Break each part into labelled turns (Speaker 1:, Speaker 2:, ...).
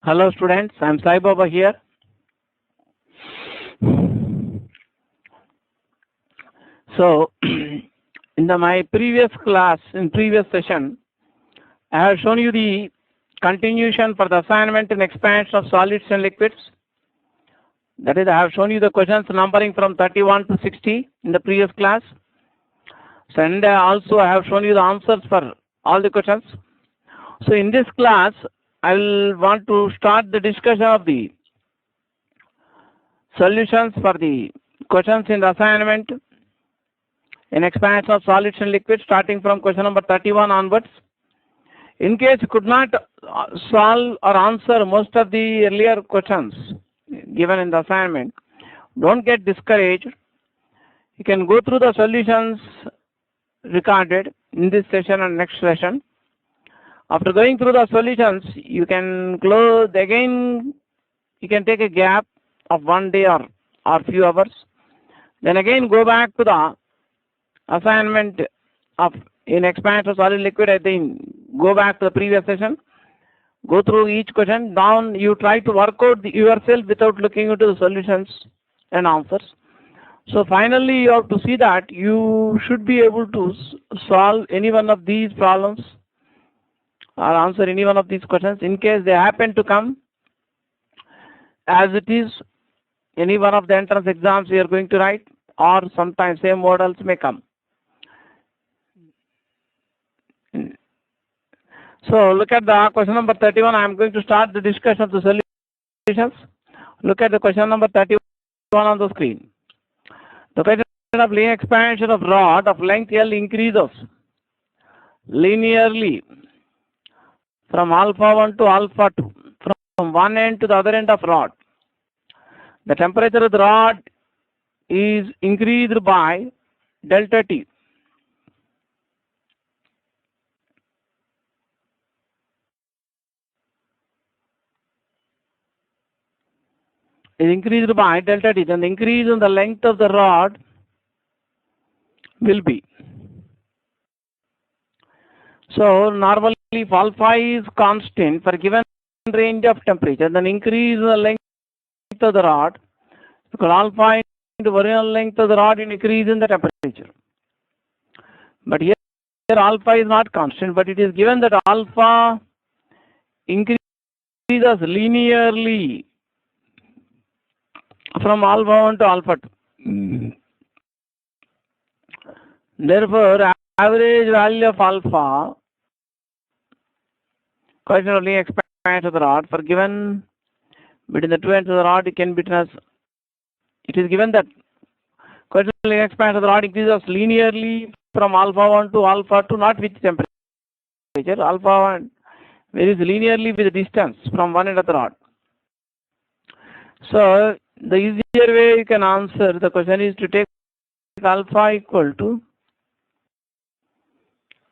Speaker 1: Hello students, I am Sai Baba here. So, in my previous class, in previous session, I have shown you the continuation for the assignment and expansion of solids and liquids. That is, I have shown you the questions numbering from 31 to 60 in the previous class. So, and also I have shown you the answers for all the questions. So, in this class, I will want to start the discussion of the solutions for the questions in the assignment in expansion of solids and liquids, starting from question number 31 onwards. In case you could not solve or answer most of the earlier questions given in the assignment, don't get discouraged. You can go through the solutions recorded in this session and next session. After going through the solutions, you can close again. You can take a gap of 1 day or few hours. Then again go back to the assignment of in expansion of solid liquid. I think go back to the previous session. Go through each question. Down you try to work out yourself without looking into the solutions and answers. So finally you have to see that you should be able to solve any one of these problems or answer any one of these questions in case they happen to come as it is any one of the entrance exams we are going to write, or sometimes same models may come. So look at the question number 31. I am going to start the discussion of the solutions. Look at the question number 31 on the screen. The question of linear expansion of rod of length L increases linearly from alpha 1 to alpha 2 from one end to the other end of rod. The temperature of the rod is increased by delta T. Is increased by delta T. Then the increase in the length of the rod will be. So normally if alpha is constant for given range of temperature, then increase in the length of the rod, because alpha into original length of the rod increase in the temperature. But here alpha is not constant, but it is given that alpha increases linearly from alpha 1 to alpha 2. Therefore, average value of alpha, coincidentally expansion of the rod for given between the two ends of the rod, it can be written as, it is given that coincidentally expansion of the rod increases linearly from alpha 1 to alpha 2, not with temperature. Alpha 1 varies linearly with the distance from one end of the rod. So the easier way you can answer the question is to take alpha equal to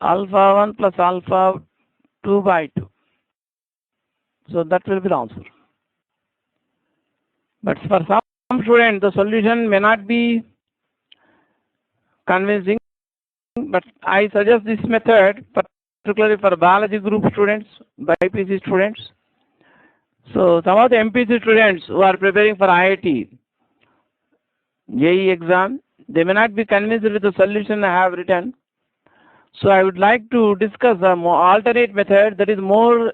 Speaker 1: alpha 1 plus alpha 2 by 2. So that will be the answer. But for some students, the solution may not be convincing, but I suggest this method, particularly for biology group students, BPC students. So some of the MPC students who are preparing for IIT, JEE exam, they may not be convinced with the solution I have written. So I would like to discuss a more alternate method that is more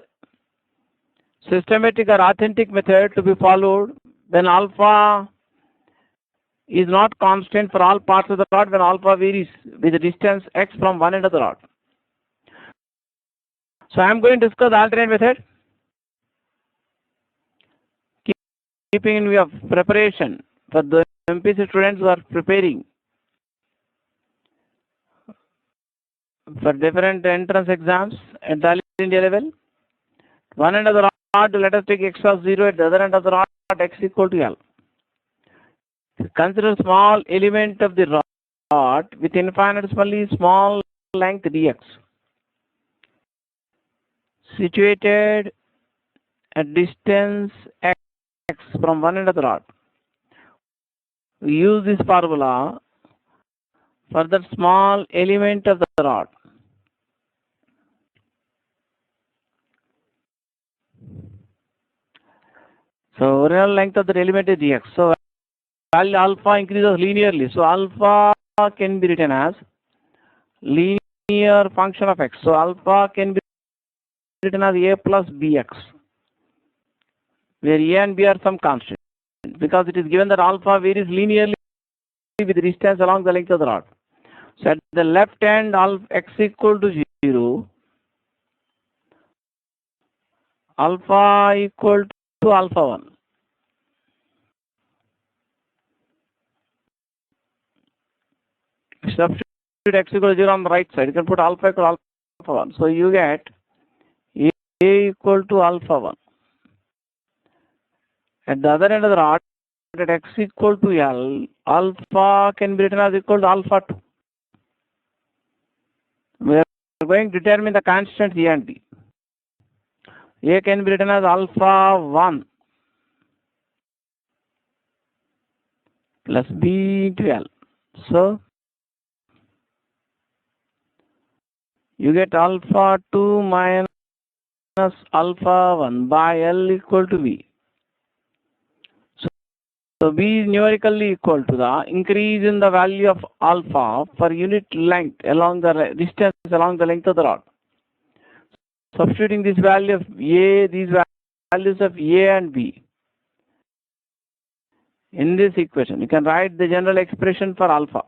Speaker 1: systematic or authentic method to be followed when alpha is not constant for all parts of the rod, when alpha varies with the distance x from one end of the rod. So I am going to discuss the alternate method, keeping in view of preparation for the MPC students who are preparing for different entrance exams at the India level. One end of the rod, let us take x of 0, at the other end of the rod, x equal to L. Consider small element of the rod with infinitesimally small length dx, situated at distance x from one end of the rod. We use this formula for the small element of the rod. So original length of the element is dx. So value alpha increases linearly. So alpha can be written as linear function of x. So alpha can be written as a plus bx, where a and b are some constant, because it is given that alpha varies linearly with distance along the length of the rod. So at the left hand, x equal to 0, alpha equal to alpha 1. Substitute x equal to 0 on the right side. You can put alpha equal to alpha 1. So you get a equal to alpha 1. At the other end of the rod, at x equal to L, alpha can be written as equal to alpha 2. We are going to determine the constants a and b. A can be written as alpha 1 plus b into L. So you get alpha 2 minus alpha 1 by L equal to b. So b is numerically equal to the increase in the value of alpha per unit length along the distance along the length of the rod. Substituting this value of a, these values of a and b in this equation, you can write the general expression for alpha.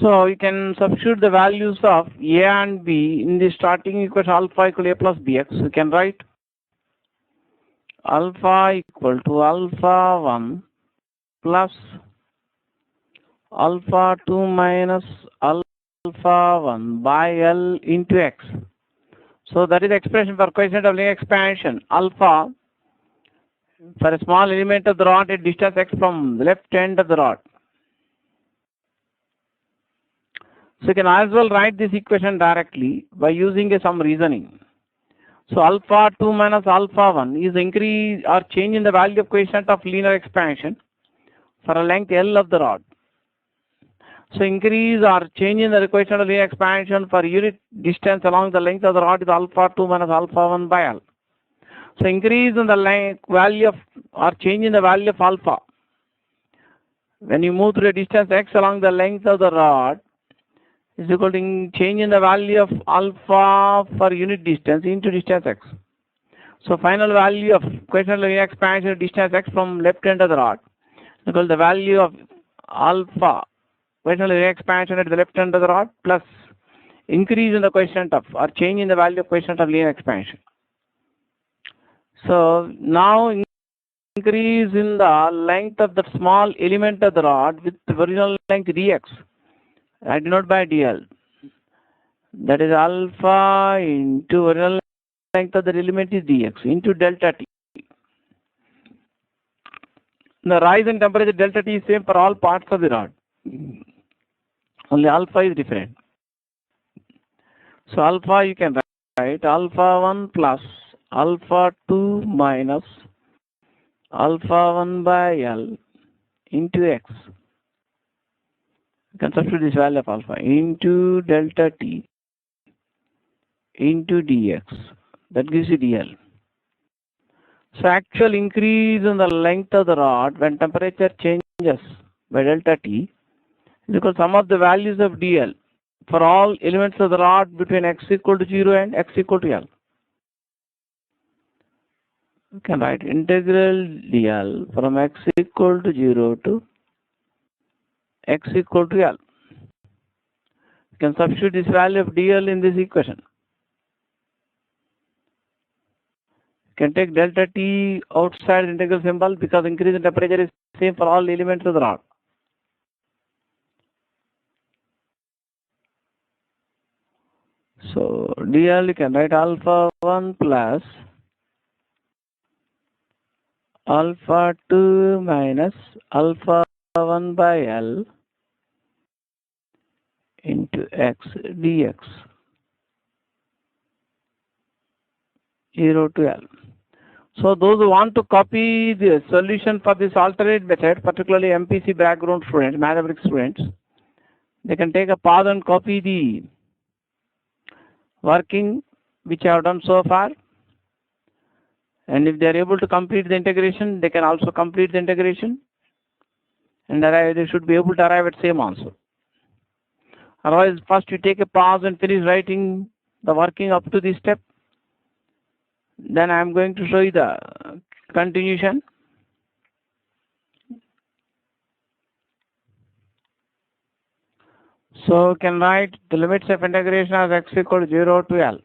Speaker 1: So you can substitute the values of a and b in the starting equation alpha equal to a plus bx. You can write alpha equal to alpha 1 plus alpha 2 minus alpha 1 by L into x. So that is the expression for coefficient of linear expansion alpha for a small element of the rod at distance x from the left end of the rod. So you can as well write this equation directly by using some reasoning. So alpha 2 minus alpha 1 is increase or change in the value of coefficient of linear expansion for a length L of the rod. So increase or change in the coefficient of linear expansion for unit distance along the length of the rod is alpha 2 minus alpha 1 by L. So increase in the length value of or change in the value of alpha when you move through a distance x along the length of the rod is equal to change in the value of alpha for unit distance into distance x. So final value of coefficient of linear expansion distance x from left end of the rod is equal to the value of alpha coefficient of linear expansion at the left end of the rod plus increase in the coefficient of or change in the value of coefficient of linear expansion. So now increase in the length of the small element of the rod with the original length dx. I denote by dl. That is alpha into original length of the element is dx into delta t. The rise in temperature delta t is same for all parts of the rod. Only alpha is different. So alpha you can write alpha 1 plus alpha 2 minus alpha 1 by L into x. You can substitute this value of alpha into delta t into dx. That gives you dl. So actual increase in the length of the rod when temperature changes by delta t is equal to sum of the values of dl for all elements of the rod between x equal to 0 and x equal to L. You can write integral dl from x equal to 0 to x equal to L. You can substitute this value of dl in this equation. You can take delta t outside the integral symbol because increase in temperature is same for all elements of the rod. So dl you can write alpha 1 plus alpha 2 minus alpha 1 by L into x dx 0 to L. So those who want to copy the solution for this alternate method, particularly MPC background students, mathematics students, they can take a pause and copy the working which I have done so far. And if they are able to complete the integration, they can also complete the integration. And they should be able to arrive at same answer. Otherwise, first you take a pause and finish writing the working up to this step. Then I am going to show you the continuation. So you can write the limits of integration as x equal to 0 to L.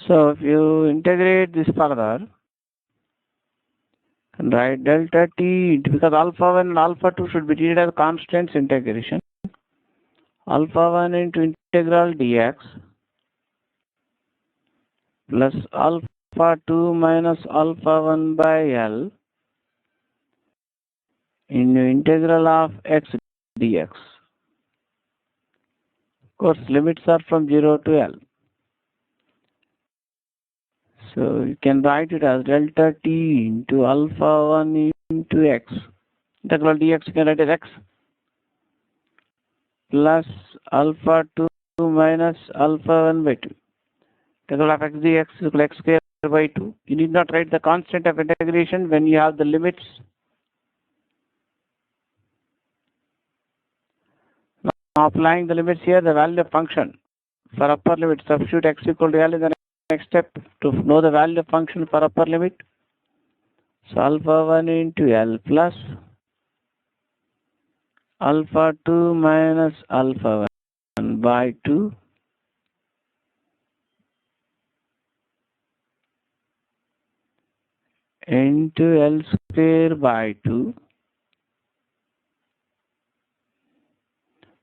Speaker 1: So if you integrate this further, you can write delta t, because alpha 1 and alpha 2 should be treated as constants integration. Alpha 1 into integral dx plus alpha 2 minus alpha 1 by L in integral of x dx. Of course, limits are from 0 to L. So you can write it as delta t into alpha 1 into x. Integral dx you can write as x plus alpha 2 minus alpha 1 by 2. Integral of x dx is equal to x square by 2. You need not write the constant of integration when you have the limits. Now applying the limits here, the value of function for upper limit, substitute x equal to L in the next step to know the value of function for upper limit. So alpha 1 into L plus alpha 2 minus alpha 1 by 2 into L square by 2.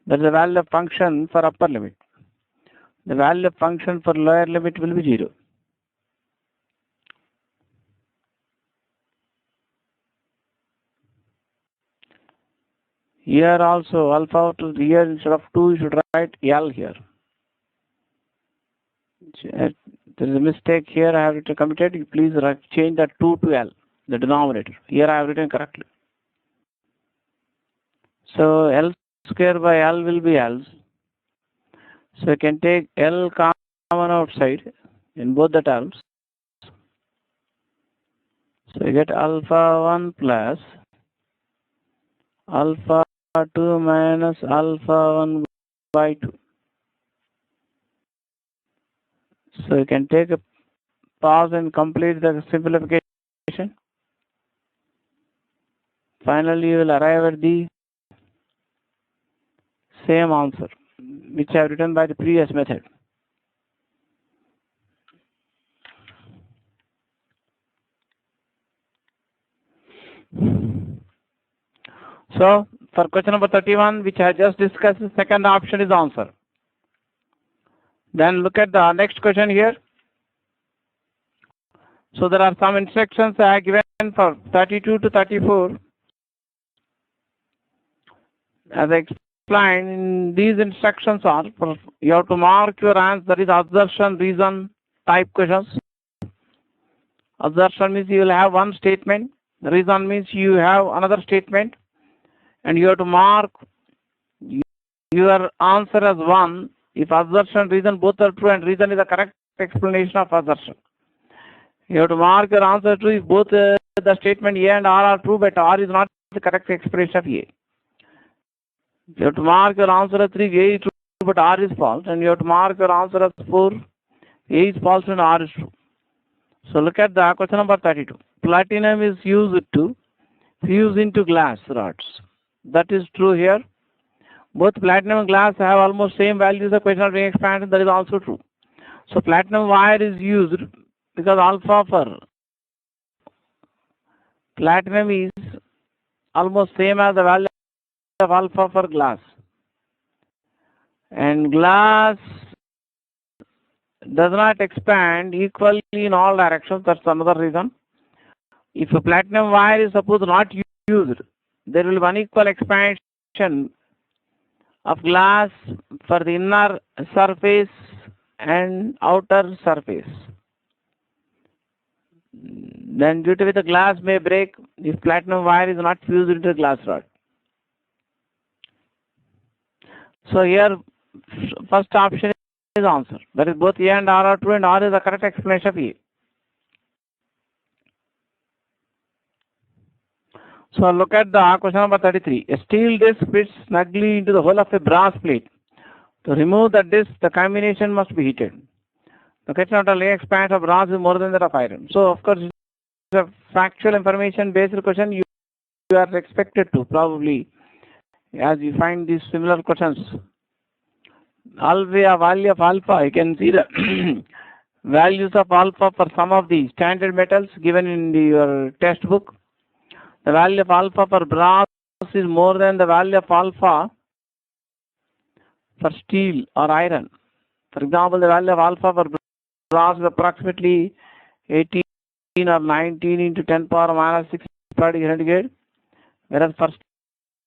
Speaker 1: That is the value of function for upper limit. The value of function for lower limit will be 0. Here also alpha to here instead of 2 you should write L here. There is a mistake here I have written committed. Please change that 2 to L, the denominator. Here I have written correctly. So L square by L will be L. So you can take L common outside in both the terms. So you get alpha 1 plus alpha 2 minus alpha 1 by 2. So you can take a pause and complete the simplification. Finally, you will arrive at the same answer which I have written by the previous method. So for question number 31, which I just discussed, the second option is the answer. Then look at the next question here. So there are some instructions I have given for 32 to 34. As I explained, these instructions are for you have to mark your answer. That is assertion, reason type questions. Assertion means you will have one statement. The reason means you have another statement, and you have to mark your answer as one if assertion, reason both are true, and reason is the correct explanation of assertion. You have to mark your answer true if both the statement A and R are true, but R is not the correct expression of A. You have to mark your answer as 3, A is true, but R is false, and you have to mark your answer as 4, A is false and R is true. So look at the question number 32. Platinum is used to fuse into glass rods. That is true here. Both platinum and glass have almost same values. The question of ring expansion, that is also true. So platinum wire is used because alpha for platinum is almost same as the value of alpha for glass. And glass does not expand equally in all directions. That's another reason. If a platinum wire is supposed not used, there will be unequal expansion of glass for the inner surface and outer surface. Then due to which the glass may break if platinum wire is not fused into the glass rod. So here, first option is answer. That is both A and R are true, and R is the correct explanation of A. So look at the question number 33. A steel disc fits snugly into the hole of a brass plate. To remove the disc, the combination must be heated. The question of the lay expanse of brass is more than that of iron. So of course, it's a factual information based question. You are expected to probably, as you find these similar questions. Always a value of alpha. You can see the values of alpha for some of the standard metals given in your textbook. The value of alpha for brass is more than the value of alpha for steel or iron. For example, the value of alpha for brass is approximately 18 or 19 into 10 power minus 6 per degree centigrade, whereas for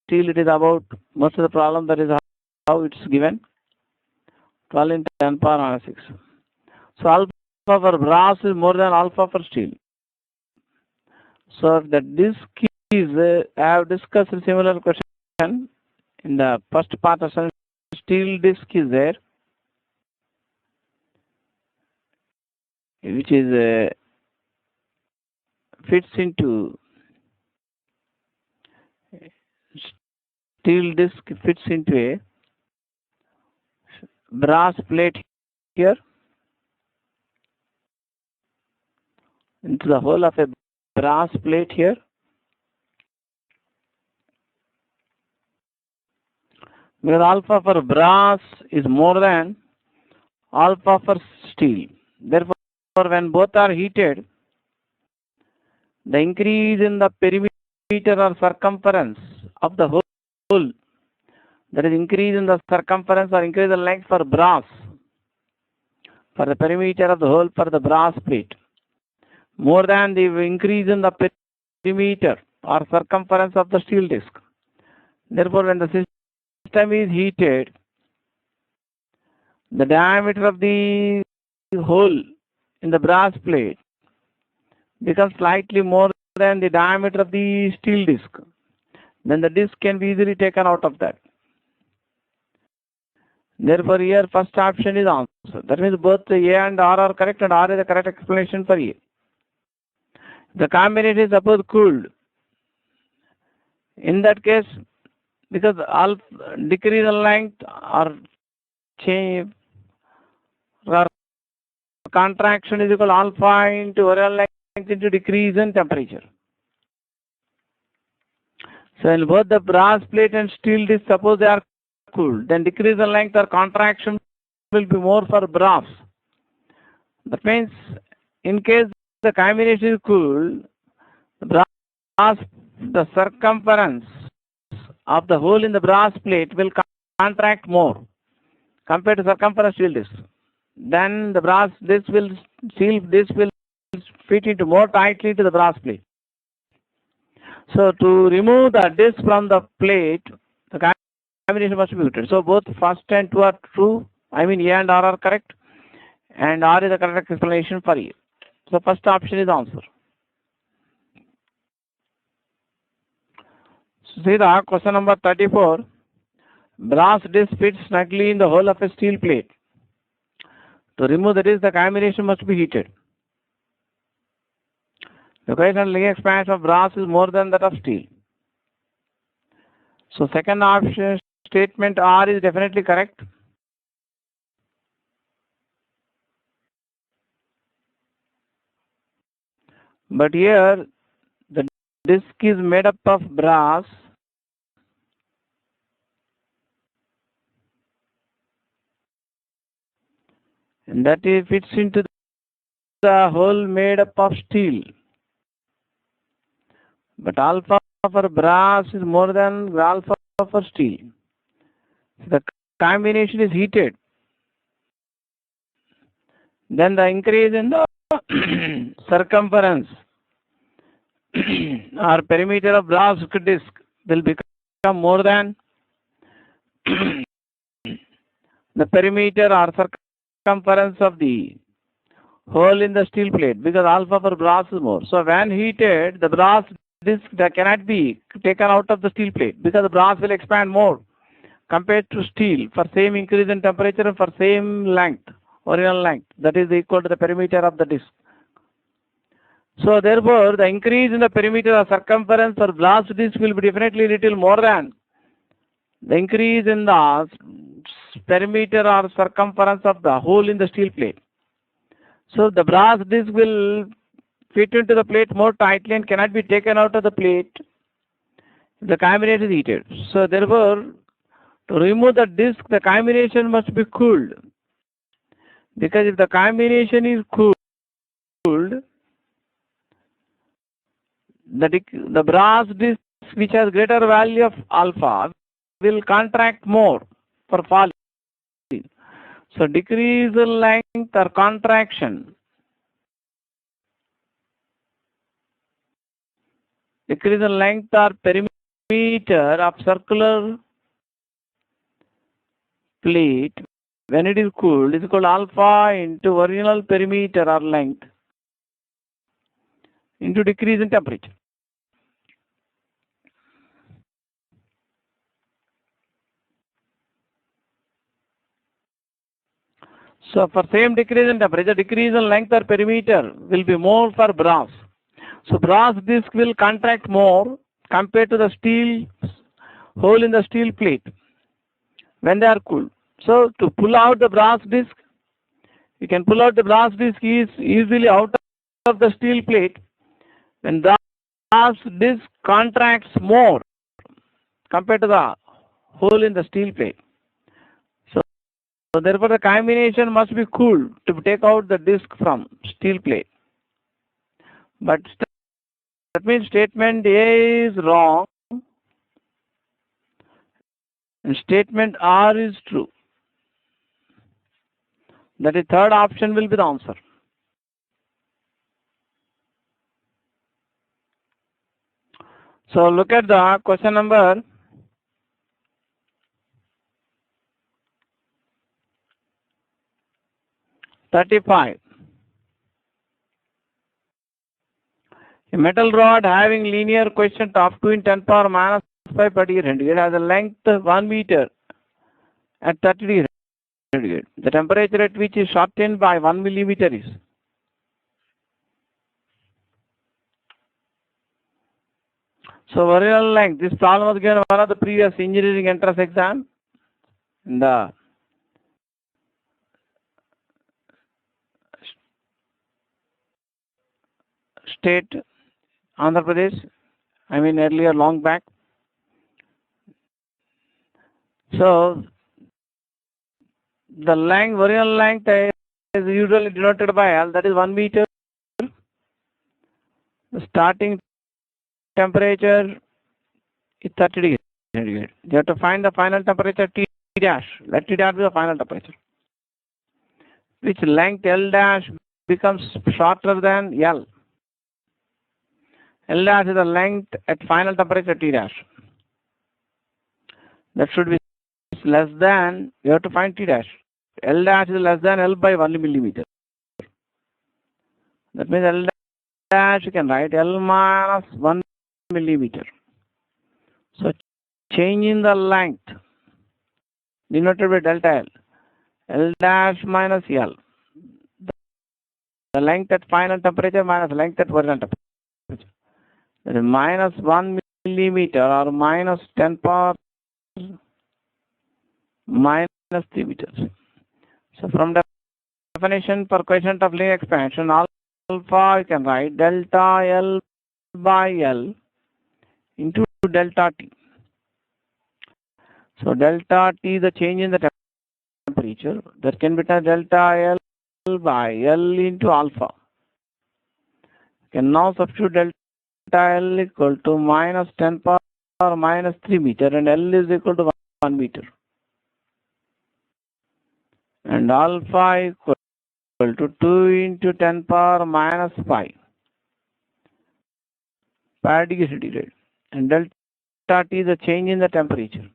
Speaker 1: steel it is about, most of the problem that is how it's given, 12 into 10 power minus 6. So alpha for brass is more than alpha for steel. So if the disk is, I have discussed a similar question in the first part of steel disk is there, which is fits into steel disk fits into a brass plate here, into the hole of a brass plate here. Because alpha for brass is more than alpha for steel. Therefore, when both are heated, the increase in the perimeter or circumference of the hole, that is increase in the circumference or increase in length for brass, for the perimeter of the hole for the brass plate, more than the increase in the perimeter or circumference of the steel disc. Therefore, when the system is heated, the diameter of the hole in the brass plate becomes slightly more than the diameter of the steel disc. Then the disc can be easily taken out of that. Therefore, here first option is answer. That means both A and R are correct, and R is the correct explanation for A. The combination is suppose cooled. In that case, because decrease in length or change or contraction is equal to alpha into original length into decrease in temperature. So in both the brass plate and steel disc, suppose they are cooled, then decrease in length or contraction will be more for brass. That means in case the combination is cooled, the circumference of the hole in the brass plate will contract more compared to circumference steel disc. Then the brass this will fit into more tightly to the brass plate. So to remove the disc from the plate, the combination must be heated. So both first and two are true. I mean A and R are correct, and R is the correct explanation for A. So first option is answer. See the question number 34. Brass disc fits snugly in the hole of a steel plate. To remove the disc, the combination must be heated. The question lay expansion of brass is more than that of steel. So second option statement R is definitely correct. But here the disc is made up of brass, and that it fits into the hole made up of steel. But alpha for brass is more than alpha for steel. The combination is heated. Then the increase in the circumference or perimeter of brass disc will become more than the perimeter or circumference of the hole in the steel plate, because alpha for brass is more. So when heated, the brass disc that cannot be taken out of the steel plate because the brass will expand more compared to steel for same increase in temperature and for same length, original length, that is equal to the perimeter of the disk. So therefore, the increase in the perimeter or circumference for glass disk will be definitely little more than the increase in the perimeter or circumference of the hole in the steel plate. So the brass disk will fit into the plate more tightly and cannot be taken out of the plate if the combination is heated. So therefore, to remove the disk, the combination must be cooled. Because if the combination is cooled, the brass disk which has greater value of alpha will contract more for falling. So decrease in length or contraction. Decrease in length or perimeter of circular plate when it is cooled is called alpha into original perimeter or length into decrease in temperature. So for same decrease in temperature, decrease in length or perimeter will be more for brass. So brass disk will contract more compared to the steel hole in the steel plate when they are cooled. So to pull out the brass disk, you can pull out the brass disk easily out of the steel plate when brass disk contracts more compared to the hole in the steel plate. So therefore the combination must be cooled to take out the disk from steel plate. But that means statement A is wrong and statement R is true. That is third option will be the answer. So look at the question number 35. A metal rod having linear coefficient of 2 in 10 power minus 5 per degree centigrade has a length 1 meter at 30 degree centigrade. The temperature at which is shortened by 1 millimeter is. So original length, this problem was given one of the previous engineering entrance exam in the state Andhra Pradesh, I mean earlier long back. So the length, original length is usually denoted by L, that is 1 meter. The starting temperature is 30 degrees centigrade. You have to find the final temperature T dash. Let T dash be the final temperature. Which length L dash becomes shorter than L. L dash is the length at final temperature T dash. That should be less than, you have to find T dash. L dash is less than L by 1 millimeter. That means L dash you can write L minus 1 millimeter. So change in the length denoted by delta L. L dash minus L. The length at final temperature minus length at original temperature. That is minus 1 millimeter or minus 10 power minus 3 meters. So from the definition for coefficient of linear expansion, alpha you can write delta L by L into delta T. So delta T is the change in the temperature. That can be delta L by L into alpha. You can now substitute delta L equal to minus 10 power minus 3 meter and L is equal to 1 meter. And alpha equal to 2 into 10 power minus 5 per degree centigrade. And delta T is the change in the temperature.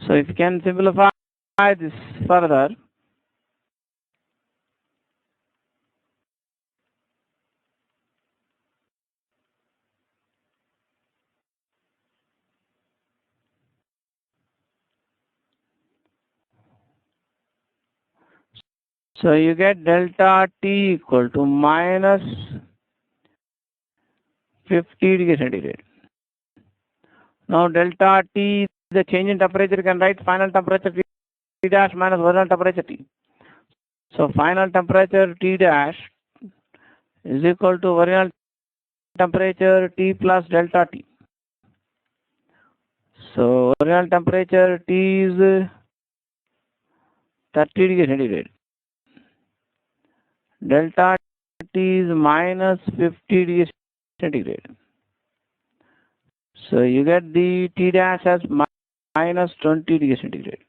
Speaker 1: So if you can simplify this further, So you get delta T equal to minus 50 degrees centigrade. Now delta T, the change in temperature, you can write final temperature T dash minus original temperature T. So final temperature T dash is equal to original temperature T plus delta T. So original temperature T is 30 degrees centigrade. Delta T is minus 50 degrees centigrade. So you get the T dash as minus 20 degrees centigrade.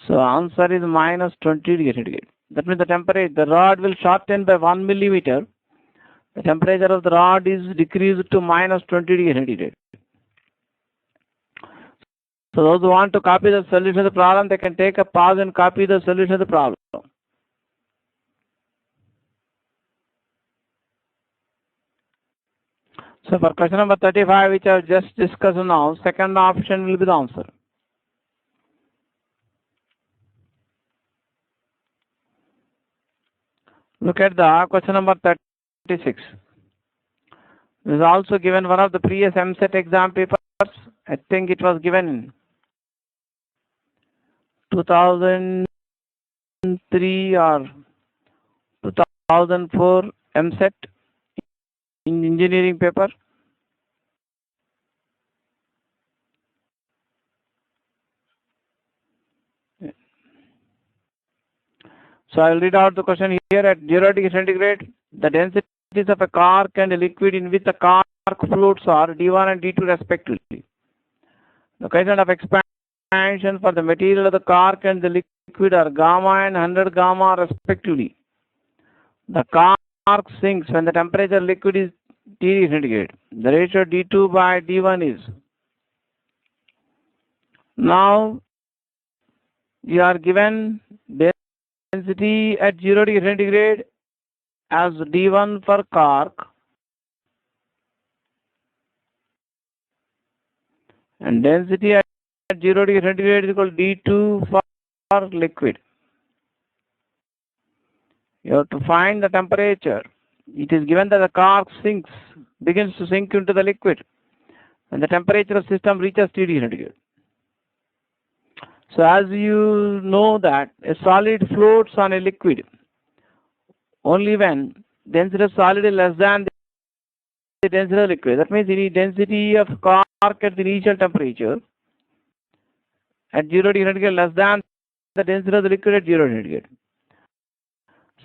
Speaker 1: So answer is minus 20 degrees centigrade. That means the temperature, the rod will shorten by 1 millimeter. The temperature of the rod is decreased to minus 20 degrees centigrade. So those who want to copy the solution of the problem, they can take a pause and copy the solution of the problem. So for question number 35, which I have just discussed now, second option will be the answer. Look at the question number 36. This is also given one of the previous MSET exam papers. I think it was given in 2003 or 2004 MSET in engineering paper. So I will read out the question here. At 0 degree centigrade, the densities of a cork and a liquid in which the cork floats are D1 and D2 respectively. The coefficient of expansion for the material of the cork and the liquid are gamma and 100 gamma respectively. The cork sinks when the temperature liquid is T degree centigrade. The ratio D2 by D1 is. Now you are given density at 0 degree centigrade as D1 for cork and density at 0 degree centigrade is equal to D2 for liquid. You have to find the temperature. It is given that the cork begins to sink into the liquid when the temperature of the system reaches T degree centigrade. So as you know that a solid floats on a liquid only when density of solid is less than the density of liquid. That means the density of cork at the initial temperature at 0 degree centigrade less than the density of the liquid at 0 degree centigrade.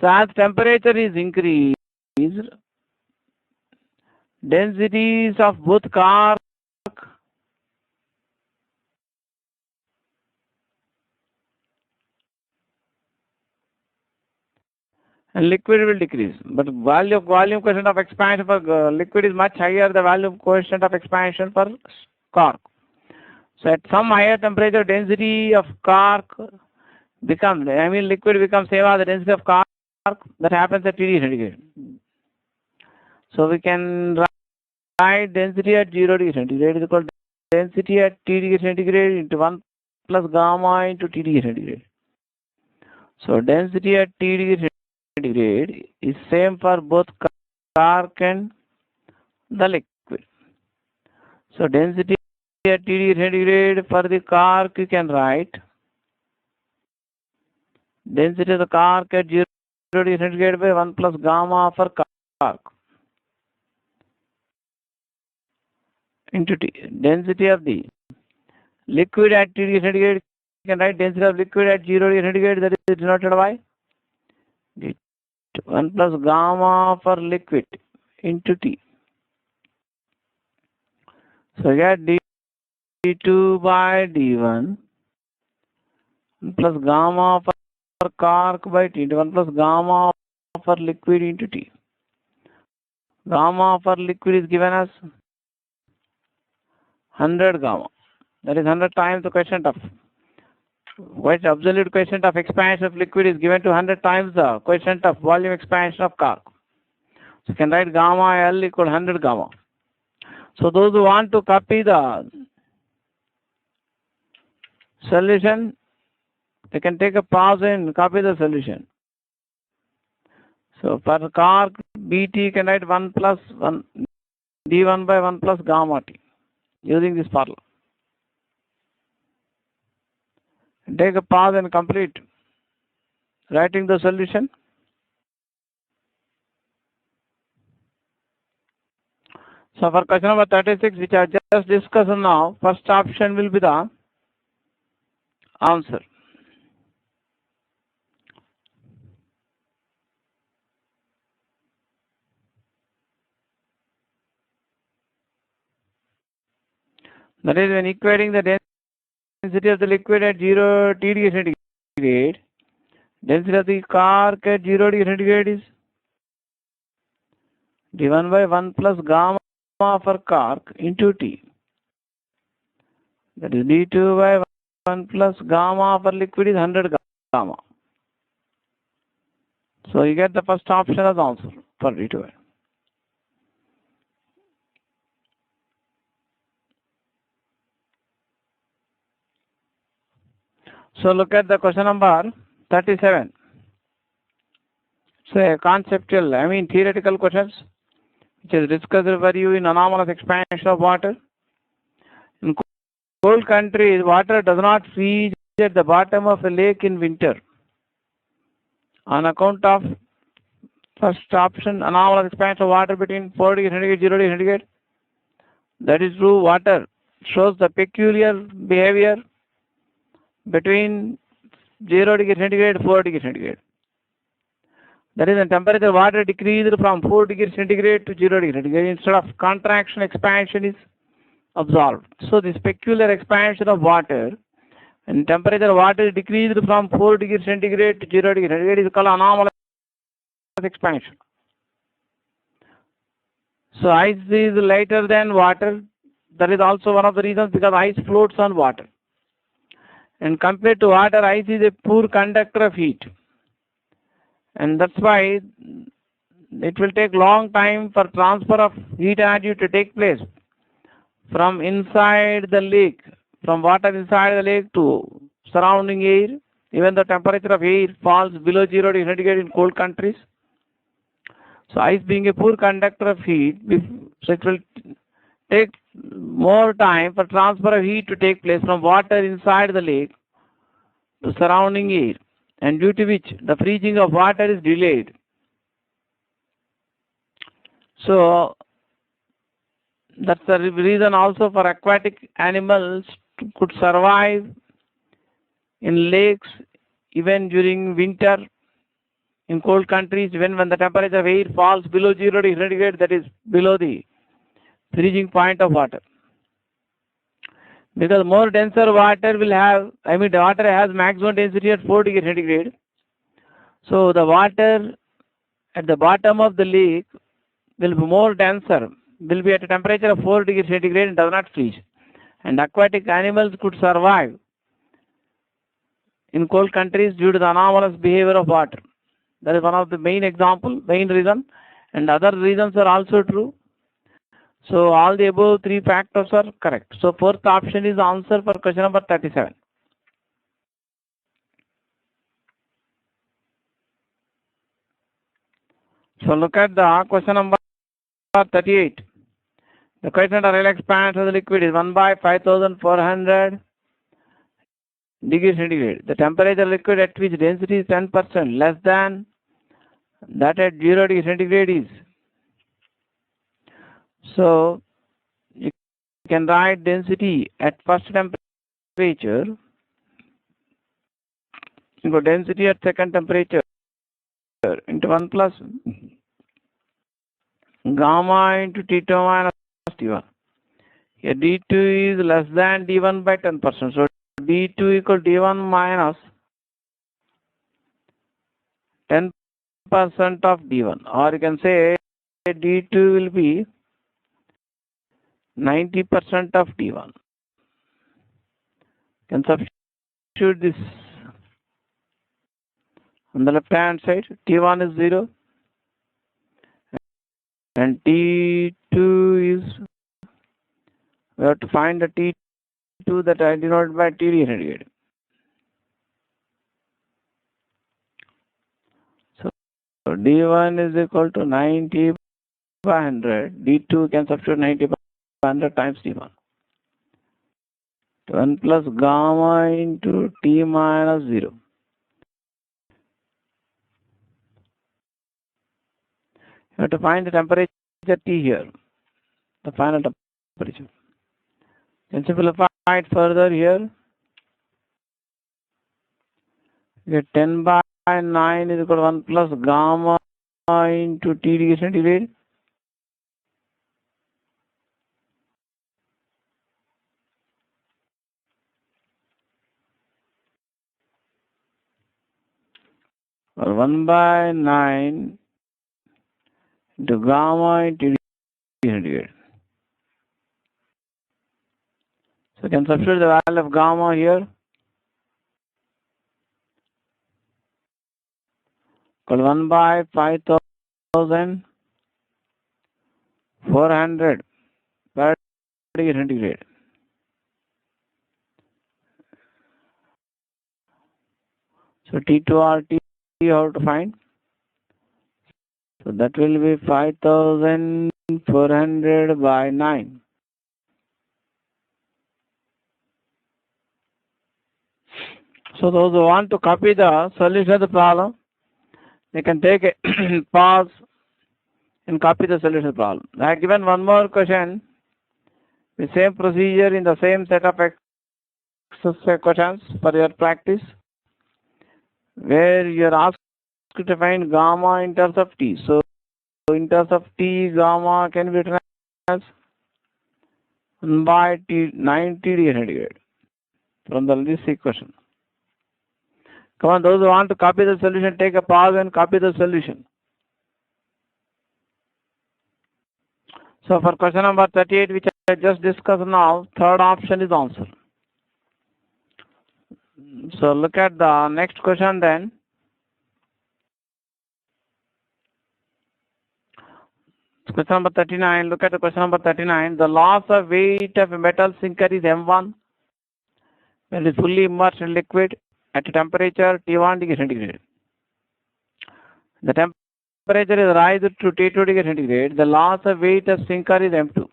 Speaker 1: So as temperature is increased, densities of both cork and liquid will decrease. But volume coefficient of expansion for liquid is much higher than the volume coefficient of expansion for cork. So at some higher temperature, density of cork becomes, liquid becomes same as the density of cork. That happens at T degree centigrade. So we can write density at 0 degree centigrade is equal to density at T degree centigrade into 1 plus gamma into T degree centigrade. So density at T degree centigrade is same for both cork and the liquid. So density at T degree centigrade for the cork, you can write density of the cork at 0 degree centigrade by 1 plus gamma for cork into T. Density of the liquid at T degree centigrade, you can write density of liquid at 0 degree centigrade, that is denoted by 1 plus gamma for liquid into T. So get D2 by D1 plus gamma for cork by T, 1 plus gamma for liquid into T. Gamma for liquid is given as 100 gamma. That is 100 times the coefficient of absolute coefficient of expansion of liquid is given to 100 times the coefficient of volume expansion of cork. So you can write gamma L equal 100 gamma. So those who want to copy the solution they can take a pause and copy the solution. So for cork, BT can write 1 plus 1 d1 by 1 plus gamma t using this formula. Take a pause and complete writing the solution. So for question number 36, which I just discussed now, first option will be the answer. That is, when equating the density of the liquid at 0 T degree centigrade, density of the cork at 0 degree centigrade is d1 by 1 plus gamma for cork into T. That is d2 by 1 plus gamma for liquid is 100 gamma. So you get the first option as answer for d2. So look at the question number 37. So conceptual, theoretical questions, which is discussed for you in anomalous expansion of water. In cold countries, water does not freeze at the bottom of a lake in winter on account of first option, anomalous expansion of water between 4 degree centigrade, 0 degree centigrade. That is true. Water shows the peculiar behavior between 0 degree centigrade, 4 degree centigrade. That is, the temperature of water decreased from 4 degree centigrade to 0 degree centigrade. Instead of contraction, expansion is absorbed. So this peculiar expansion of water and temperature of water decreased from 4 degree centigrade to 0 degree centigrade is called anomalous expansion. So ice is lighter than water. That is also one of the reasons, because ice floats on water. And compared to water, ice is a poor conductor of heat. And that's why it will take long time for transfer of heat energy to take place from inside the lake, from water inside the lake to surrounding air. Even the temperature of air falls below 0 degree centigrade in cold countries. So ice being a poor conductor of heat, so it will take more time for transfer of heat to take place from water inside the lake to surrounding air, and due to which the freezing of water is delayed. So that's the reason also for aquatic animals could survive in lakes even during winter in cold countries, when the temperature of air falls below 0 degree centigrade, that is below the freezing point of water. Because more denser water will have, the water has maximum density at 4 degree centigrade. So the water at the bottom of the lake will be more denser, will be at a temperature of 4 degree centigrade and does not freeze. And aquatic animals could survive in cold countries due to the anomalous behavior of water. That is one of the main reason, and other reasons are also true. So all the above three factors are correct. So fourth option is the answer for question number 37. So look at the question number 38. The coefficient of real expansion of the liquid is 1 by 5400 degree centigrade. The temperature of liquid at which density is 10% less than that at 0 degree centigrade is. So you can write density at first temperature, density at second temperature into 1 plus gamma into T2 minus T1. Here D2 is less than D1 by 10%. So D2 equal D1 minus 10% of D1. Or you can say D2 will be 90% of D1. You can substitute this on the left hand side. T1 is 0 and T2 is, we have to find the T2 that I denoted by T degree centigrade. D1 is equal to 90 by 100. D2 can substitute 90 by 100 times D1. 1 plus gamma into T minus 0. You have to find the temperature T here, the final temperature. Can simplify it further here. You get 10 by 9 is equal to 1 plus gamma into T degree centigrade. Or 1 by 9 into gamma into T degree centigrade. So you can substitute the value of gamma here. Equal 1 by 5,400 per degree centigrade. So T2RT you have to find. So that will be 5,400 by 9. So those who want to copy the solution of the problem, they can take a pause and copy the solution problem. I have given one more question, the same procedure in the same set of questions for your practice, where you are asked to find gamma in terms of T. So in terms of T, gamma can be written as 1 by T 90 degree centigrade from this equation. Come on, those who want to copy the solution, take a pause and copy the solution. So for question number 38, which I just discussed now, third option is answer. So look at the next question then. Question number 39, look at the question number 39. The loss of weight of a metal sinker is M1 when it is fully immersed in liquid at a temperature T1 degree centigrade. The temperature is raised to T2 degree centigrade. The loss of weight of sinker is M2.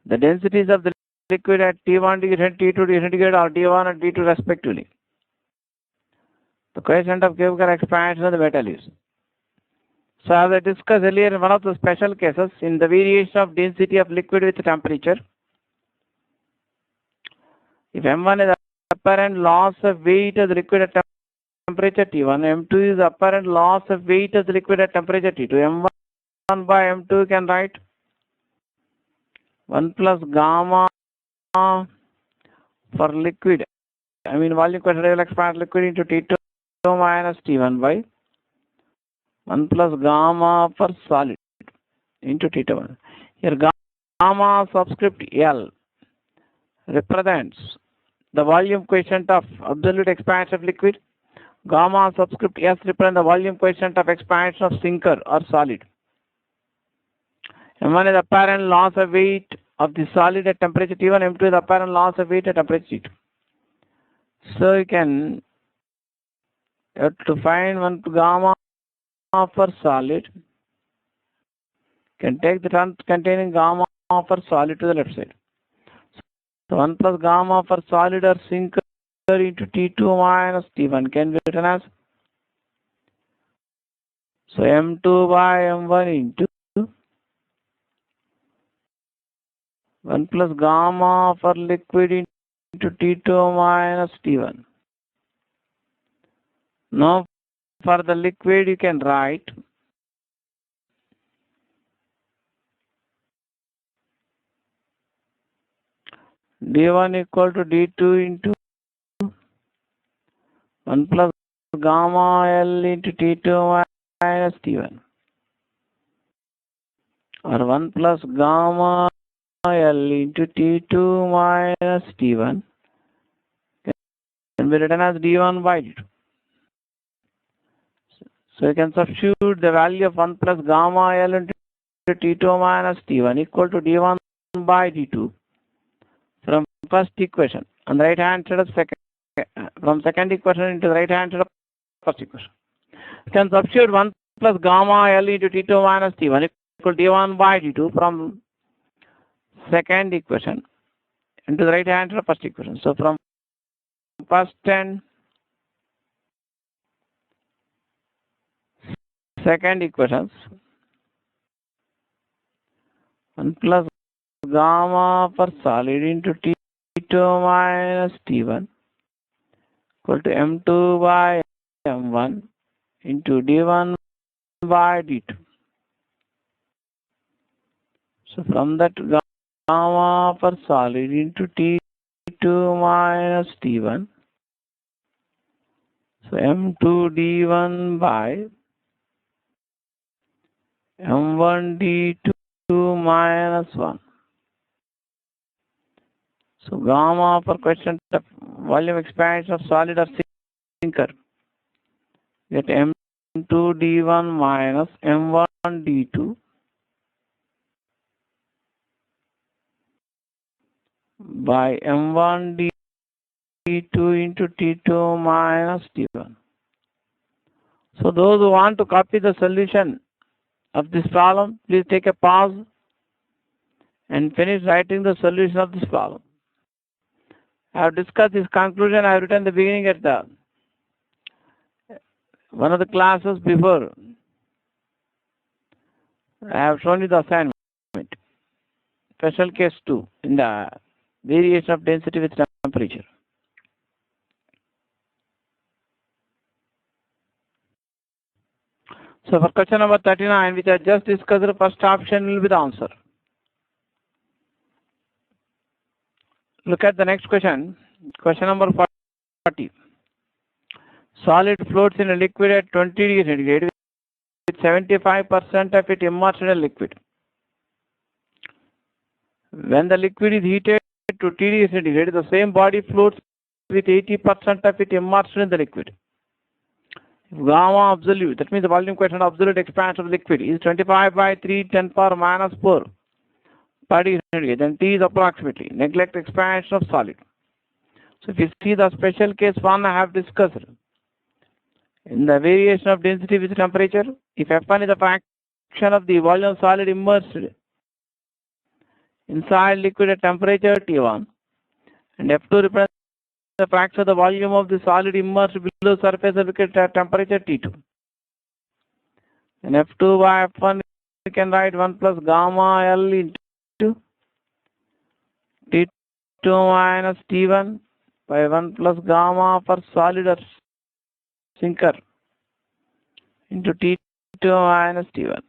Speaker 1: The densities of the liquid at T1 degree T2 degree centigrade are D1 and D2 respectively. The coefficient of chemical expansion of the metal is. So as I discussed earlier, in one of the special cases, in the variation of density of liquid with temperature, if M1 is apparent loss of weight of the liquid at temperature T1, M2 is apparent loss of weight of the liquid at temperature T2. M1 by M2 you can write 1 plus gamma for liquid. I mean volume quantity will expand liquid into T2 minus T1 by 1 plus gamma for solid into T2. Here gamma subscript L represents the volume coefficient of absolute expansion of liquid. Gamma subscript S represents the volume coefficient of expansion of sinker or solid. M1 is apparent loss of weight of the solid at temperature T1. M2 is apparent loss of weight at temperature T2. So you can have to find 1 gamma for solid. You can take the term containing gamma for solid to the left side. So 1 plus gamma for solid or sinker into T2 minus T1 can be written as. So M2 by M1 into 1 plus gamma for liquid into T2 minus T1. Now for the liquid you can write D1 equal to D2 into 1 plus gamma L into T2 minus T1, or 1 plus gamma L into T2 minus T1 can be written as D1 by D2. So you can substitute the value of 1 plus gamma L into T2 minus T1 equal to D1 by D2 from first equation on the right hand side of second, from second equation into the right hand side of first equation. can substitute 1 plus gamma L into T2 minus T1 equal to D1 by D2 from second equation into the right hand of first equation. So from first and second equations, 1 plus gamma for solid into T2 minus T1 equal to M2 by M1 into D1 by D2. So from that gamma for solid into T2 minus T1, so M2 D1 by M1 D2 minus 1. So gamma for question of volume expansion of solid or sinker, get M2 D1 minus M1 D2 by M1 D2 into T2 minus T1. So those who want to copy the solution of this problem, please take a pause and finish writing the solution of this problem. I have discussed this conclusion. I have written the beginning at the one of the classes before. I have shown you the assignment. Special case 2 in the variation of density with temperature. So for question number 39, which I just discussed, the first option will be the answer. Look at the next question. Question number 40. Solid floats in a liquid at 20 degrees centigrade with 75% of it immersed in a liquid. When the liquid is heated to 20 degrees centigrade, the same body floats with 80% of it immersed in the liquid. If gamma absolute, that means the volume question absolute expansion of liquid is 25 by 3 10 power minus 4 per degree centigrade, then T is approximately. Neglect expansion of solid. So if you see the special case 1 I have discussed, in the variation of density with temperature, if F1 is a fraction of the volume of solid immersed inside liquid at temperature T1, and F2 represents the fraction of the volume of the solid immersed below surface of liquid at temperature T2. And F2 by F1 we can write 1 plus gamma L into T2 minus T1 by 1 plus gamma for solid or sinker into T2 minus T1.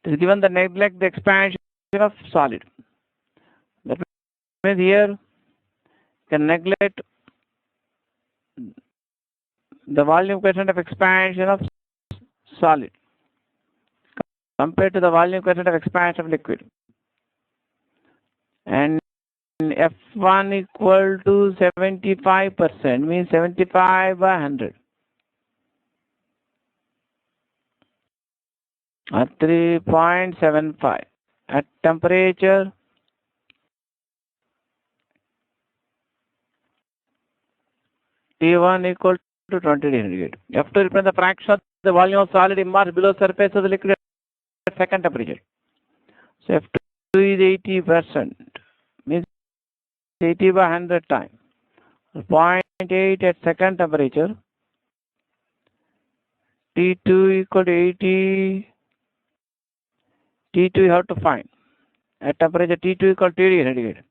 Speaker 1: It is given the neglect the expansion of solid. That means here can neglect the volume coefficient of expansion of solid compared to the volume coefficient of expansion of liquid. And F1 equal to 75%, means 75 by 100. At 3.75 at temperature T1 equal to 20 degrees centigrade. You have to represent the fraction of the volume of solid immersed below surface of the liquid at second temperature. So F2 is 80%, means 80 by 100 times. 0.8 at second temperature. T2 equal to 80. T2 you have to find. At temperature T2 equal to 20 degrees centigrade,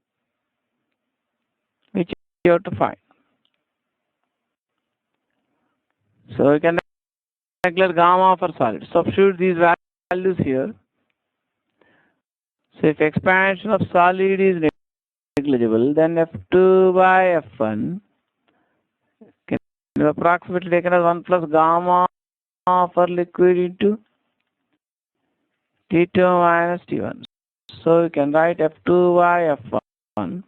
Speaker 1: which you have to find. So you can neglect gamma for solid. Substitute these values here. So if expansion of solid is negligible, then F2 by F1 can be approximately taken as 1 plus gamma for liquid into T2 minus T1. So you can write F2 by F1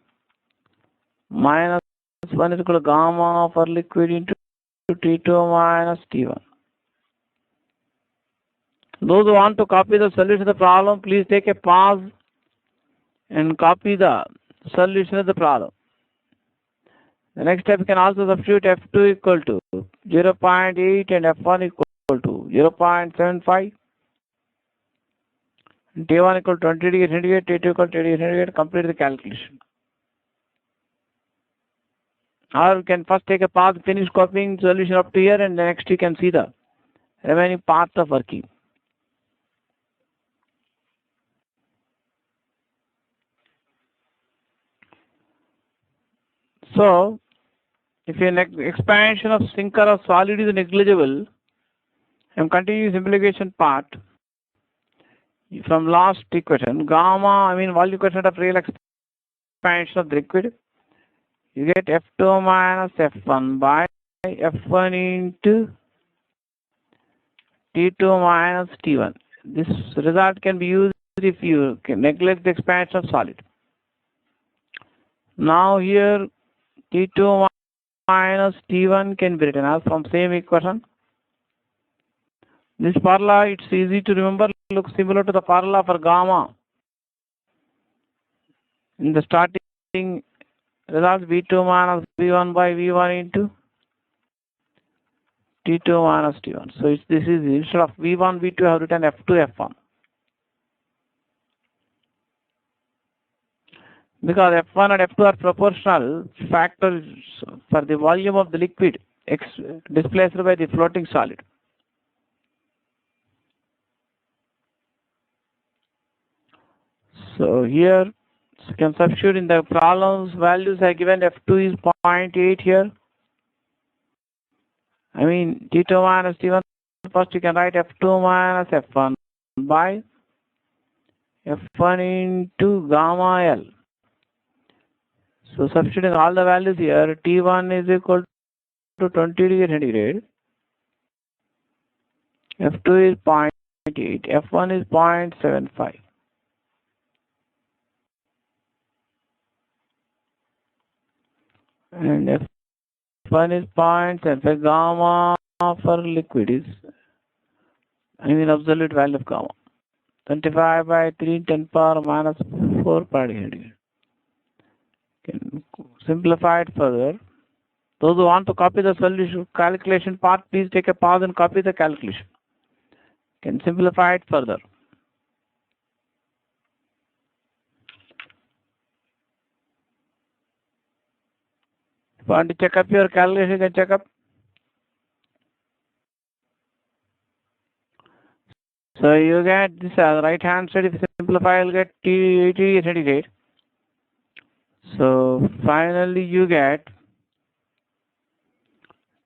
Speaker 1: minus 1 is equal to gamma for liquid into T2 minus T1. Those who want to copy the solution of the problem, please take a pause and copy the solution of the problem. The next step, you can also substitute F2 equal to 0.8 and F1 equal to 0.75. T1 equal to 20 degree centigrade, T2 equal to 20 degree centigrade. Complete the calculation. Or you can first take a pause, finish copying solution up to here, and the next you can see the remaining part of working. So, if your expansion of sinker of solid is negligible, I'm continuing simplification part from last equation. Gamma, volume coefficient of real expansion of the liquid. You get F2 minus F1 by F1 into T2 minus T1. This result can be used if you neglect the expansion of solid. Now here T2 minus T1 can be written as from same equation. This formula, it's easy to remember, looks similar to the formula for gamma. In the starting result, V2 minus V1 by V1 into T2 minus T1. So this is instead of V1, V2, I have written F2, F1. Because F1 and F2 are proportional factors for the volume of the liquid displaced by the floating solid. So here you can substitute in the problem's values I given. F2 is 0.8 here. T2 minus T1. First you can write F2 minus F1 by F1 into gamma L. So substituting all the values here, T1 is equal to 20 degree centigrade. F2 is 0.8. F1 is 0.75. And F1 is 0.75. Gamma for liquid is, absolute value of gamma. 25 by 3, 10 power minus 4 per degree. Can simplify it further. Those who want to copy the solution calculation part, please take a pause and copy the calculation. Can simplify it further. If you want to check up your calculation, you can check up. So you get this right hand side. If you simplify, you'll get T80 centigrade. So finally you get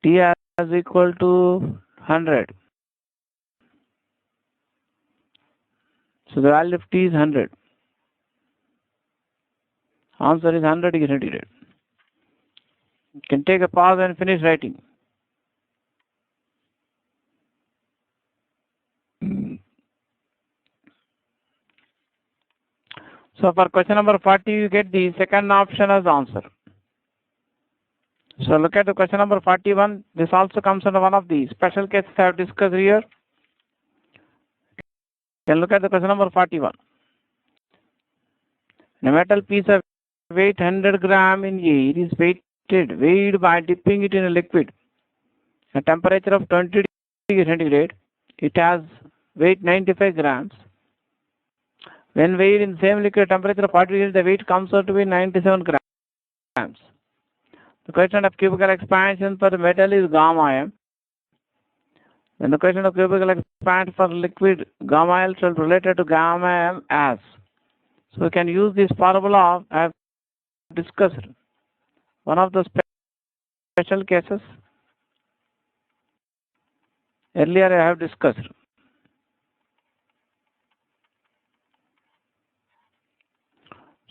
Speaker 1: T as equal to 100. So the value of T is 100. Answer is 100 degree centigrade. You can take a pause and finish writing. So for question number 40, you get the second option as answer. So look at the question number 41. This also comes under one of the special cases I have discussed here. You can look at the question number 41. A metal piece of weight 100 gram in air is weighed by dipping it in a liquid. A temperature of 20 degree centigrade. It has weight 95 grams. When weighed in the same liquid temperature of 40 degrees, the weight comes out to be 97 grams. The question of cubical expansion for the metal is gamma m. Then the question of cubical expansion for liquid gamma L shall be related to gamma m as. So we can use this formula I have discussed. One of the special cases earlier I have discussed.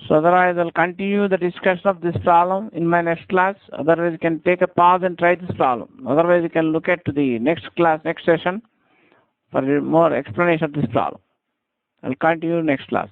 Speaker 1: So otherwise I'll continue the discussion of this problem in my next class. Otherwise you can take a pause and try this problem. Otherwise you can look at the next class, next session for more explanation of this problem. I'll continue next class.